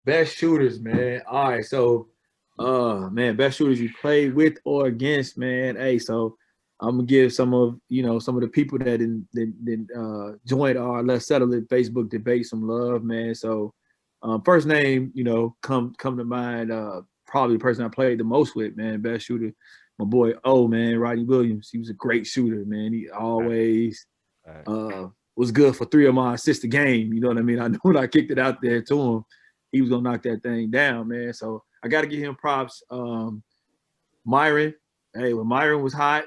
Best shooters, man. All right, so man, best shooters you play with or against, man. Hey, so I'm gonna give some of the people that didn't join our Let's Settle It Facebook debate some love, man. So first name, come to mind, probably the person I played the most with, man, best shooter. My boy man, Rodney Williams. He was a great shooter, man. He Right, always right. was good for three of my assists a game. You know what I mean? I knew when I kicked it out there to him, he was gonna knock that thing down, man. So I got to give him props. Myron, hey, when Myron was hot,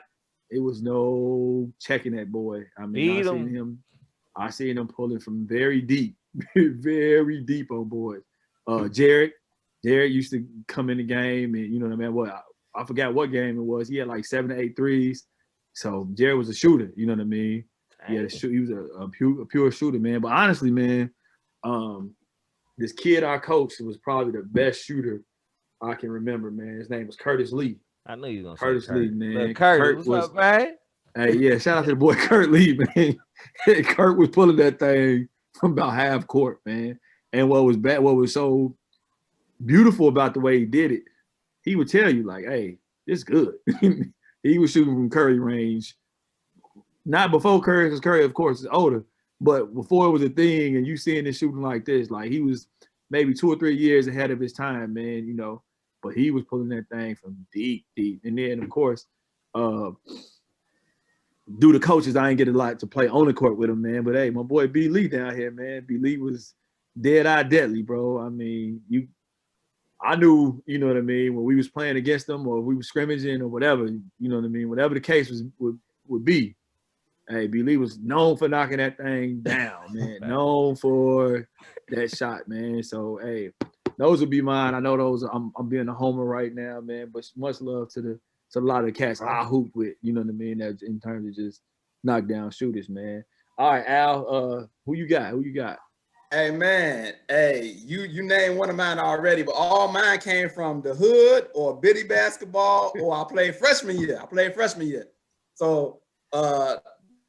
it was no checking that boy. I mean, Beat him. I seen him pulling from very deep, very deep on boys. Jared, Jared used to come in the game, and you know what I mean. I forgot what game it was. He had like 7 to 8 threes. So Jared was a shooter. You know what I mean. He had a Dang. shoot. He was a pure shooter, man. But honestly, man, um, this kid I coached was probably the best shooter I can remember, man. His name was Curtis Lee. I knew you was gonna say Curtis Lee, Curtis. Look, man. Curtis, Kurt what's was, up, man? hey, yeah, shout out to the boy Kurt Lee, man. Kurt was pulling that thing from about half court, man. And what was so beautiful about the way he did it, he would tell you, like, hey, it's good. He was shooting from Curry range. Not before Curry, because Curry, of course, is older, but before it was a thing, and you seeing this shooting like this, like he was maybe 2 or 3 years ahead of his time, man. But he was pulling that thing from deep, deep. And then, of course, uh, due to coaches, I ain't get a lot to play on the court with him, man. But hey, my boy B Lee down here, man. B Lee was dead eye deadly, bro. I mean, I knew, you know what I mean, when we was playing against them or we were scrimmaging or whatever, you know what I mean, whatever the case would be. Hey, B Lee was known for knocking that thing down, man. Fact. Known for that shot, man. So hey, those would be mine. I know those. I'm being a homer right now, man. But much love to a lot of the cats I hooped with. You know what I mean? That in terms of just knockdown shooters, man. All right, Al. Who you got? Who you got? Hey man, hey, you named one of mine already, but all mine came from the hood or bitty basketball, or I played freshman year. I played freshman year. So uh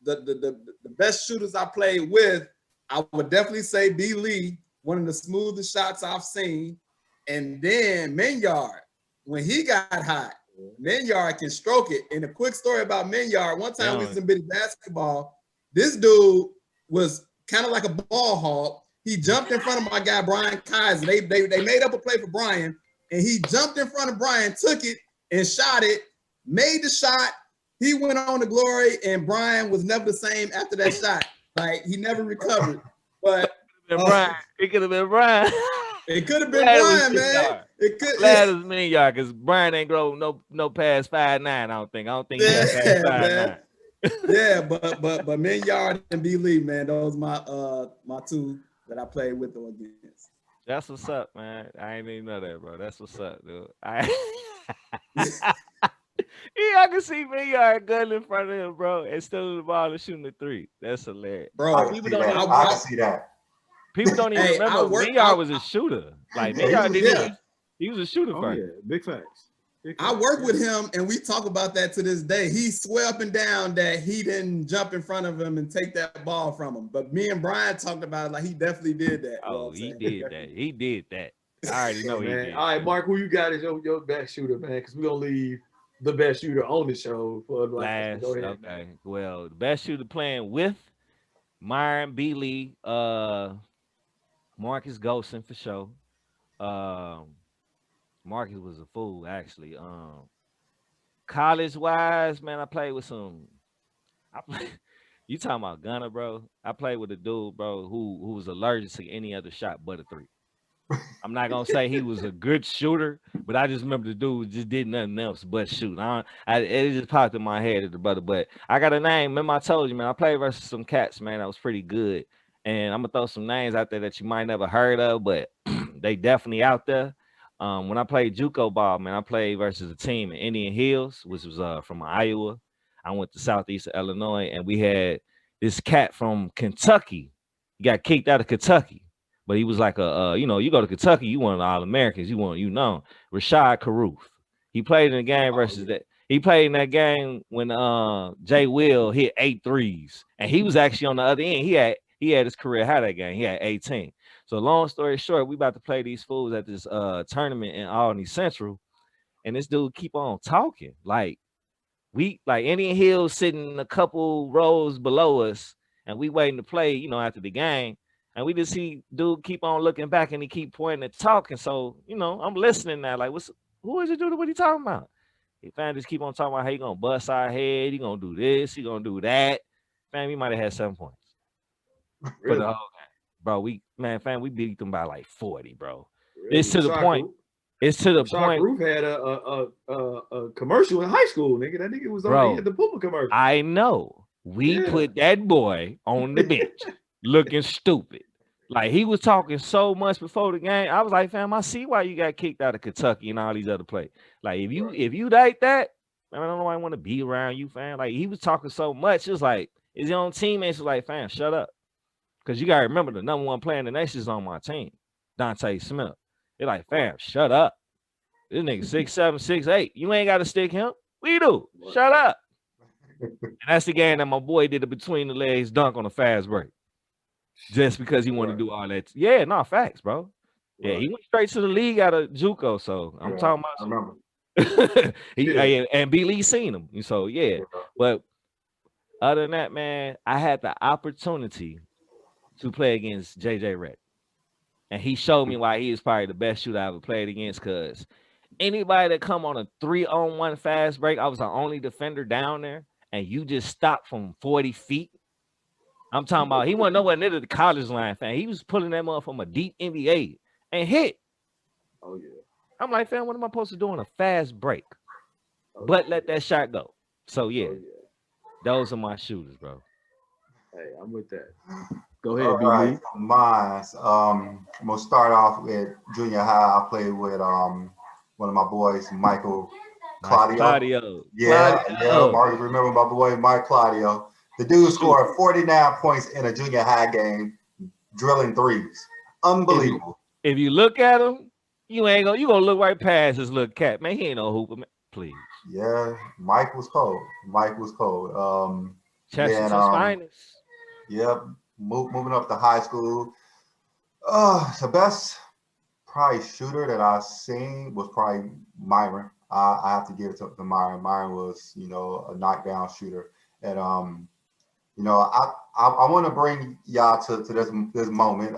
the best shooters I played with, I would definitely say B Lee, one of the smoothest shots I've seen. And then Minyard, when he got hot, Minyard can stroke it. And a quick story about Minyard, one time we was Young. in bitty basketball, this dude was kind of like a ball hog. He jumped in front of my guy Brian Kaiser. They made up a play for Brian, and he jumped in front of Brian, took it and shot it, made the shot. He went on to glory, and Brian was never the same after that shot. Like he never recovered. But Brian. It could have been Brian. it could have been Glad it was Brian, man. Minyard. It could. Glad it was Minyard because Brian ain't grow no past 5'9". I don't think. I don't think he got past Yeah, 5'9". man. Yeah, but Minyard and B Lee, man, those my two that I played with or against. That's what's up, man. I ain't even know that, bro. That's what's up, dude. I yeah, I can see Minyard gun in front of him, bro, and stealing the ball and shooting the three. That's hilarious. I Bro, can People see don't that. even I can I, see that. people don't even hey, I remember work. Minyard was a shooter. Like Yeah, he Minyard was. didn't Yeah, even he was a shooter Oh first. yeah, big facts. Big I facts. work with him, and we talk about that to this day. He swear up and down that he didn't jump in front of him and take that ball from him. But me and Brian talked about it like he definitely did that. You know what Oh, I'm he saying? did that. He did that. I already Yeah, know he man. did All right, that. Mark, who you got as your best shooter, man? Because we're gonna leave the best shooter on the show for the last. But go Last, ahead, man. okay. Well, the best shooter playing with Myron B. Lee, Marcus Golson for sure. Um, Marcus was a fool actually. College wise, man, I played with some. I play, you talking about Gunner, bro? I played with a dude, bro, who was allergic to any other shot but a three. I'm not gonna say he was a good shooter, but I just remember the dude just did nothing else but shoot. It just popped in my head at the brother. But I got a name. Remember I told you, man. I played versus some cats, man. That was pretty good. And I'm gonna throw some names out there that you might never heard of, but they definitely out there. When I played JUCO ball, man, I played versus a team in Indian Hills, which was from Iowa. I went to Southeast Illinois, and we had this cat from Kentucky. He got kicked out of Kentucky, but he was like you go to Kentucky, you one of the All Americans, Rashad Caruth. He played in the game Oh versus yeah. that. He played in that game when Jay Will hit 8 threes, and he was actually on the other end. He had his career high that game. He had 18. So long story short, we about to play these fools at this tournament in Albany Central, and this dude keep on talking. Like Indian Hill sitting a couple rows below us, and we waiting to play, after the game. And we just see dude keep on looking back and he keep pointing and talking. So, I'm listening now. Like, who is it dude? What he talking about? He fam just keep on talking about how he gonna bust our head, he gonna do this, he gonna do that. Fam, he might have had 7 points. For the whole game. Bro, we beat them by like 40, bro. Really? It's to the point. It's to the point. Roof had a commercial in high school, nigga. That nigga was on the Puma commercial. I know. We put that boy on the bench looking stupid. Like, he was talking so much before the game. I was like, fam, I see why you got kicked out of Kentucky and all these other places. Like, if you like that, man, I don't know why I want to be around you, fam. Like, he was talking so much. It's like his own teammates was like, fam, shut up. Because you got to remember the number one player in the nation is on my team, Dante Smith. They're like, fam, shut up. This nigga 6'7", 6'8". You ain't got to stick him. We do. Shut up. And that's the game that my boy did a between the legs dunk on a fast break. Just because he wanted to do all that. Yeah, no, facts, bro. Yeah, he went straight to the league out of JUCO. So I'm talking about. I remember. And B. Lee seen him. So, yeah. But other than that, man, I had the opportunity to play against JJ Redick. And he showed me why he is probably the best shooter I ever played against, because anybody that come on a 3-on-1 fast break, I was the only defender down there, and you just stopped from 40 feet. I'm talking about he wasn't nowhere near the college line, fam. He was pulling them up from a deep NBA and hit. Oh, yeah. I'm like, fam, what am I supposed to do on a fast break? But let that shot go. So, yeah, those are my shooters, bro. Hey, I'm with that. Go ahead, B. Right, mine. I'm gonna start off with junior high. I played with one of my boys, Michael Claudio. Yeah, Mark, remember my boy Mike Claudio. The dude scored 49 points in a junior high game, drilling threes. Unbelievable. If you look at him, you gonna look right past his little cat. Man, he ain't no hooper, man. Please. Yeah, Mike was cold. Chesterton's finest. Yep. Moving up to high school. The best probably shooter that I've seen was probably Myron. I have to give it to Myron. Myron was, a knockdown shooter. And I want to bring y'all to this moment.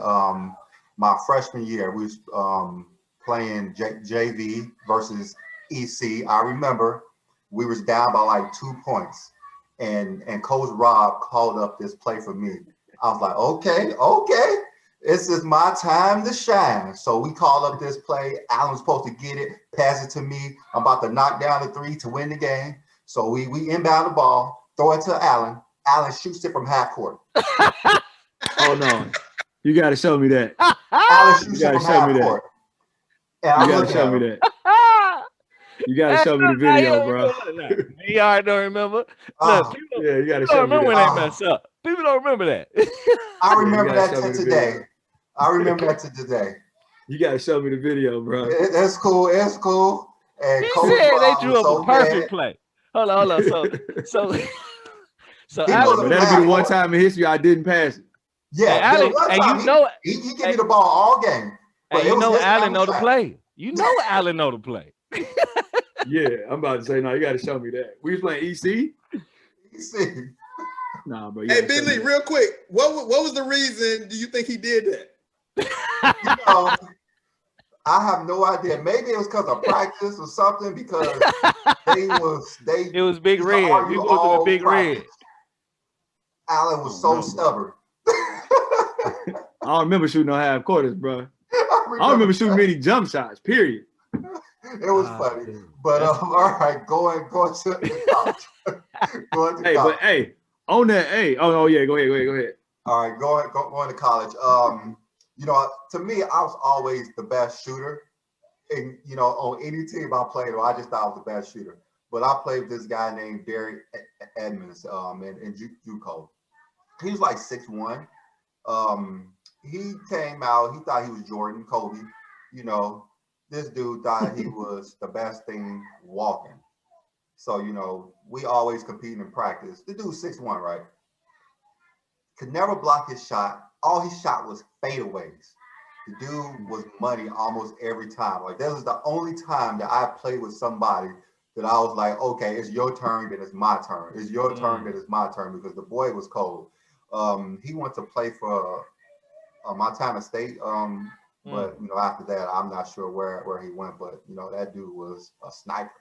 My freshman year, we was playing JV versus EC. I remember we was down by like 2 points, and Coach Rob called up this play for me. I was like, okay, this is my time to shine. So we call up this play. Allen's supposed to get it, pass it to me. I'm about to knock down the three to win the game. So we inbound the ball, throw it to Allen. Allen shoots it from half court. Oh no, you got to show me that. Allen shoots it from half court. You got to show me that. You got to show me the video, bro. You already don't remember. Look, you got to show me remember when they mess up. People don't remember that. I remember that to today. I remember that to today. You got to show me the video, bro. It's cool. It's cool. And he said they drew up a perfect play. Hold on. So Allen, that'll be the one time in history I didn't pass it. Yeah, Allen, and he gave me the ball all game. And Allen know the play. Allen know the play. Yeah, I'm about to say, no, you got to show me that. We was playing EC? EC. Nah, bro. Hey, Billy, real quick, what was the reason do you think he did that? I have no idea. Maybe it was because of practice or something, because it was Big Red. We was in a Big Red. Allen was so stubborn. I don't remember shooting no half quarters, bro. I don't remember shooting many jump shots, period. It was funny. But all right, going to college. But hey, on that, go ahead. All right, going to college. To me, I was always the best shooter. And on any team I played on, I just thought I was the best shooter. But I played with this guy named Barry Edmonds in JUCO. He was like 6'1". He came out, he thought he was Jordan, Kobe. This dude thought he was the best thing walking. So, we always compete in practice. The dude's 6'1", right? Could never block his shot. All he shot was fadeaways. the dude was money almost every time. Like that was the only time that I played with somebody that I was like, okay, it's your turn, then it's my turn. It's your turn, then it's my turn, because the boy was cold. He went to play for Montana State. But you know, after that, I'm not sure where he went. But you know, that dude was a sniper.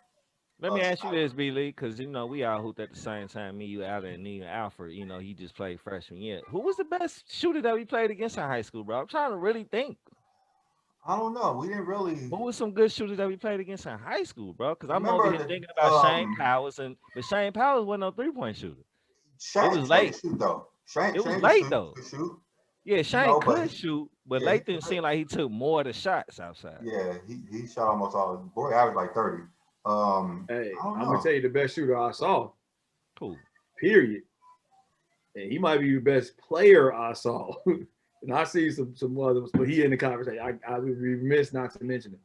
Let me ask you this, B. Lee, because you know we all hooped at the same time. Me, you, Allen, and Neil Alfred. You know, he just played freshman year. Who was the best shooter that we played against in high school, bro? I'm trying to really think. I don't know. We didn't really. Who was some good shooters that we played against in high school, bro? Because I'm Remember over here thinking about Shane Powers, but Shane Powers wasn't no 3-point shooter. Shane, it was late. Shoot, though. Shane, it was late though. Shoot. Yeah, Shane No, could shoot, but yeah, late didn't seem like he took more of the shots outside. Yeah, he shot almost all. Boy, averaged like 30. Hey, I'm gonna tell you the best shooter I saw. Cool. Period. And he might be the best player I saw. And I see some others, but he in the conversation. I would be remiss not to mention it.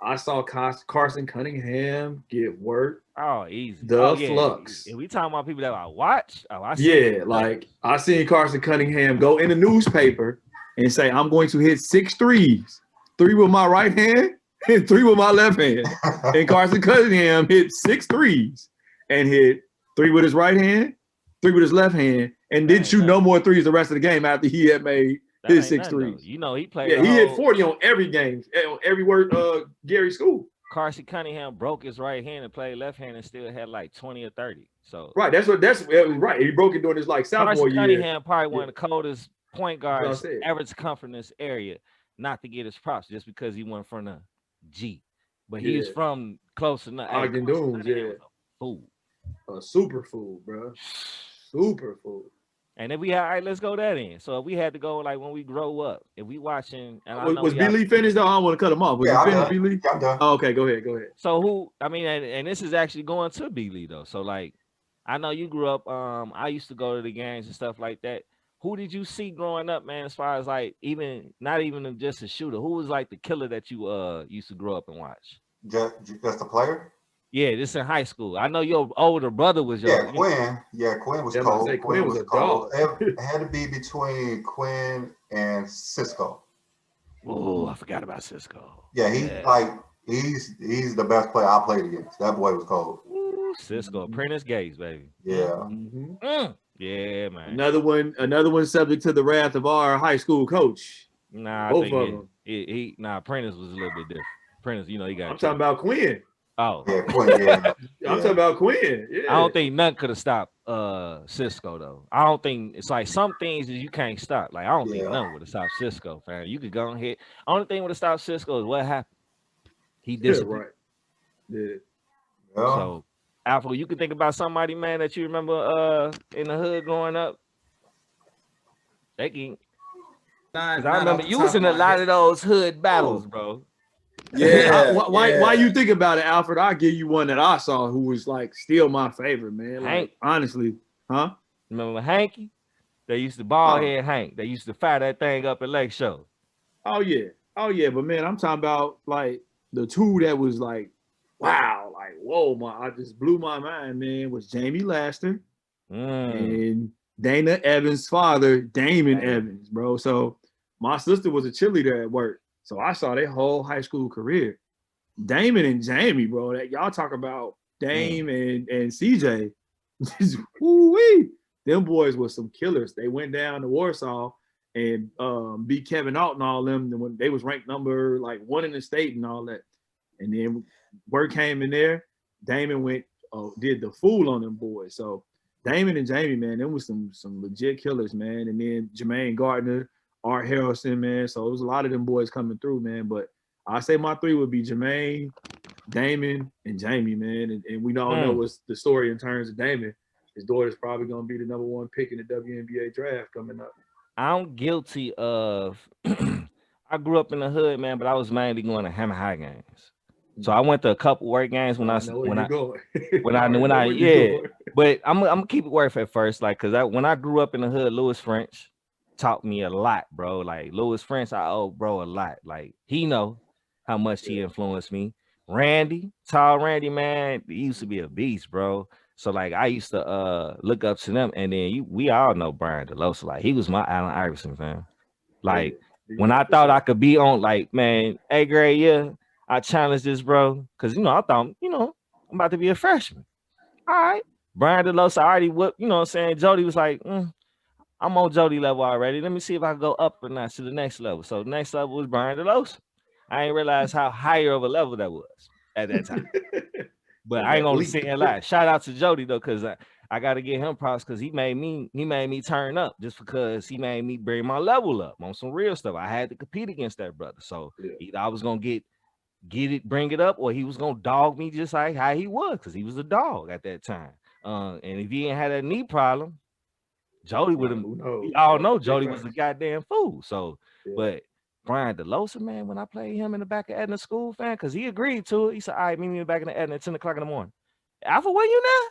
I saw Carson Cunningham get work. Oh, easy. The flux. And we talking about people that I watch. Oh, I see. I seen Carson Cunningham go in the newspaper and say, "I'm going to hit 6 threes, 3 with my right hand and 3 with my left hand." And Carson Cunningham hit 6 threes and hit 3 with his right hand, 3 with his left hand, and didn't shoot no more threes the rest of the game after he had made his 6 threes. You know, he played. Yeah, he hit 40 on every game, on every word Gary School. Carson Cunningham broke his right hand and played left hand and still had like 20 or 30. So right, that's right. He broke it during his like sophomore Carson year. Cunningham probably one of the coldest point guards average circumference in this area. Not to get his props just because he went from the G, but he's from close enough. Ogden Dunes, fool, a super fool, bro, super fool. And if we had, all right, let's go that in. So if we had to go like when we grow up, if we watching, and was B. Lee finished though? I don't want to cut him off. Was yeah, you finished, B. Lee? I'm done. Oh, okay, go ahead. So who? I mean, and this is actually going to B. Lee though. So like, I know you grew up. I used to go to the games and stuff like that. Who did you see growing up, man? As far as like, not even just a shooter. Who was like the killer that you used to grow up and watch? Just a player. Yeah, this in high school. I know your older brother was your. Yeah, Quinn. Yeah, Quinn was cold. Quinn was a dog. It had to be between Quinn and Cisco. Oh, I forgot about Cisco. Yeah, he's the best player I played against. That boy was cold. Ooh, Cisco, Prentice Gates, baby. Yeah. Yeah, man. Another one subject to the wrath of our high school coach. Nah, both I of them. Prentice was a little bit different. Prentice, you know, he got. I'm talking about Quinn. Oh, yeah, Quinn. Yeah. I'm talking about Quinn. Yeah. I don't think nothing could have stopped Cisco though. I don't think it's like some things that you can't stop. Like I don't think nothing would have stopped Cisco, fam. You could go ahead. Only thing would have stopped Cisco is what happened. He disappeared. Yeah, right. Yeah. So, Alpha, you can think about somebody, man, that you remember in the hood growing up. They can. I remember you was in a lot of those hood battles, bro. Yeah. Why you think about it, Alfred? I'll give you one that I saw who was like still my favorite, man. Like, honestly, huh? Remember Hanky? They used to ball head Hank. They used to fire that thing up at Lake Show. Oh yeah. But man, I'm talking about like the two that was like, wow, like whoa, I just blew my mind, man, was Jamie Laster and Dana Evans' father, Damon Evans, bro. So my sister was a cheerleader at work. So I saw their whole high school career. Damon and Jamie, bro, that y'all talk about Dame and CJ. Woo-wee. Them boys were some killers. They went down to Warsaw and beat Kevin Alt and all them when they was ranked number like 1 in the state and all that. And then word came in there, Damon went did the fool on them boys. So Damon and Jamie, man, them was some legit killers, man. And then Jermaine Gardner, Art Harrelson, man. So it was a lot of them boys coming through, man. But I say my 3 would be Jermaine, Damon, and Jamie, man. And we all know what's the story in terms of Damon. His daughter's probably gonna be the number 1 pick in the WNBA draft coming up. I'm guilty of. I grew up in the hood, man, but I was mainly going to Hammer High games. So I went to a couple work games when But I'm gonna keep it worth at first, like, cause when I grew up in the hood, Louis French taught me a lot, bro. Like Louis French, I owe bro a lot. Like he know how much he influenced me. Randy, tall Randy, man, he used to be a beast, bro. So like I used to look up to them, and then we all know Brian DeLosa. Like he was my Allen Iverson fan. Like When I thought I could be on, like, man, A grade, yeah, I challenged this, bro. Cause I thought, I'm about to be a freshman. All right. Brian DeLosa already whooped, what I'm saying? Jody was like, I'm on Jody level already. Let me see if I can go up or not to the next level. So the next level was Brian DeLosa. I ain't realized how higher of a level that was at that time. But I ain't gonna sit and lie. Shout out to Jody though, because I gotta give him props because he made me turn up just because he made me bring my level up on some real stuff. I had to compete against that brother. So either I was gonna get it, bring it up, or he was gonna dog me just like how he was, because he was a dog at that time. And if he ain't had a knee problem, Jody would have. We all know Jody was a goddamn fool. So, but Brian DeLosa, man, when I played him in the back of Edna School, fan, because he agreed to it. He said, all right, meet me in the back of the Edna at 10 o'clock in the morning. Alpha, where you now?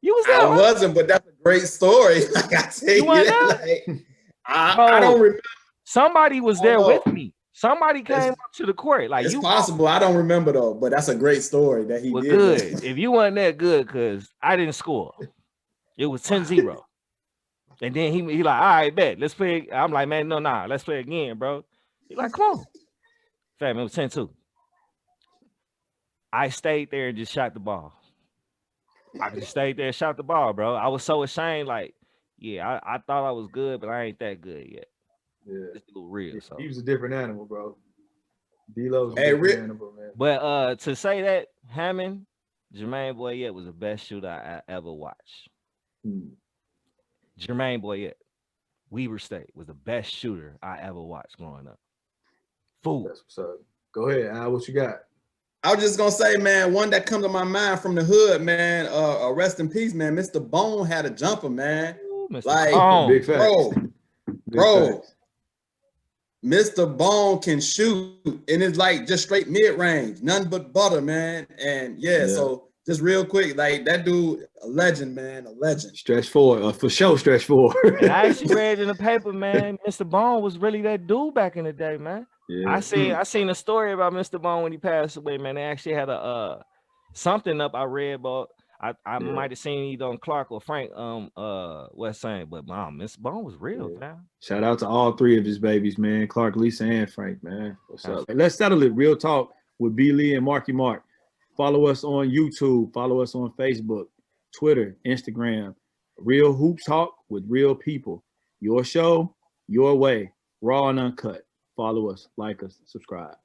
You was there. I wasn't, but that's a great story. Like I tell you that, like, I don't remember. Somebody was there with me. Somebody came up to the court. Like, it's possible. I don't remember though, but that's a great story that he did. Good. If you weren't that good, because I didn't score. It was 10-0. And then he like, all right, bet. Let's play. I'm like, man, no, nah. Let's play again, bro. He like, come on. Fam, it was 10-2. I stayed there and just shot the ball. I just stayed there and shot the ball, bro. I was so ashamed. Like, yeah, I thought I was good, but I ain't that good yet. Yeah. It's a little real. So he was a different animal, bro. D-Lo's a different animal, man. But to say that, Hammond, Jermaine Boyette was the best shooter I ever watched. Jermaine Boyette, Weber State, was the best shooter I ever watched growing up. Fool. That's what's up. Go ahead, Al, what you got? I was just gonna say, man, one that comes to my mind from the hood, man. Rest in peace, man. Mr. Bone had a jumper, man. Ooh, Mr. Like, Bone. Big facts. Bro. Mr. Bone can shoot, and it's like just straight mid-range, nothing but butter, man. And so just real quick, like that dude, a legend, man, a legend. Stretch four, for sure, stretch four. And I actually read in the paper, man, Mr. Bone was really that dude back in the day, man. Yeah. I seen a story about Mr. Bone when he passed away, man. They actually had a something up I read about. I might have seen either on Clark or Frank West saying, but Mr. Bone was real, man. Shout out to all three of his babies, man. Clark, Lisa, and Frank, man. What's up? Let's settle it. Real talk with B. Lee and Marky Mark. Follow us on YouTube. Follow us on Facebook, Twitter, Instagram. Real Hoop Talk with real people. Your show, your way. Raw and uncut. Follow us, like us, subscribe.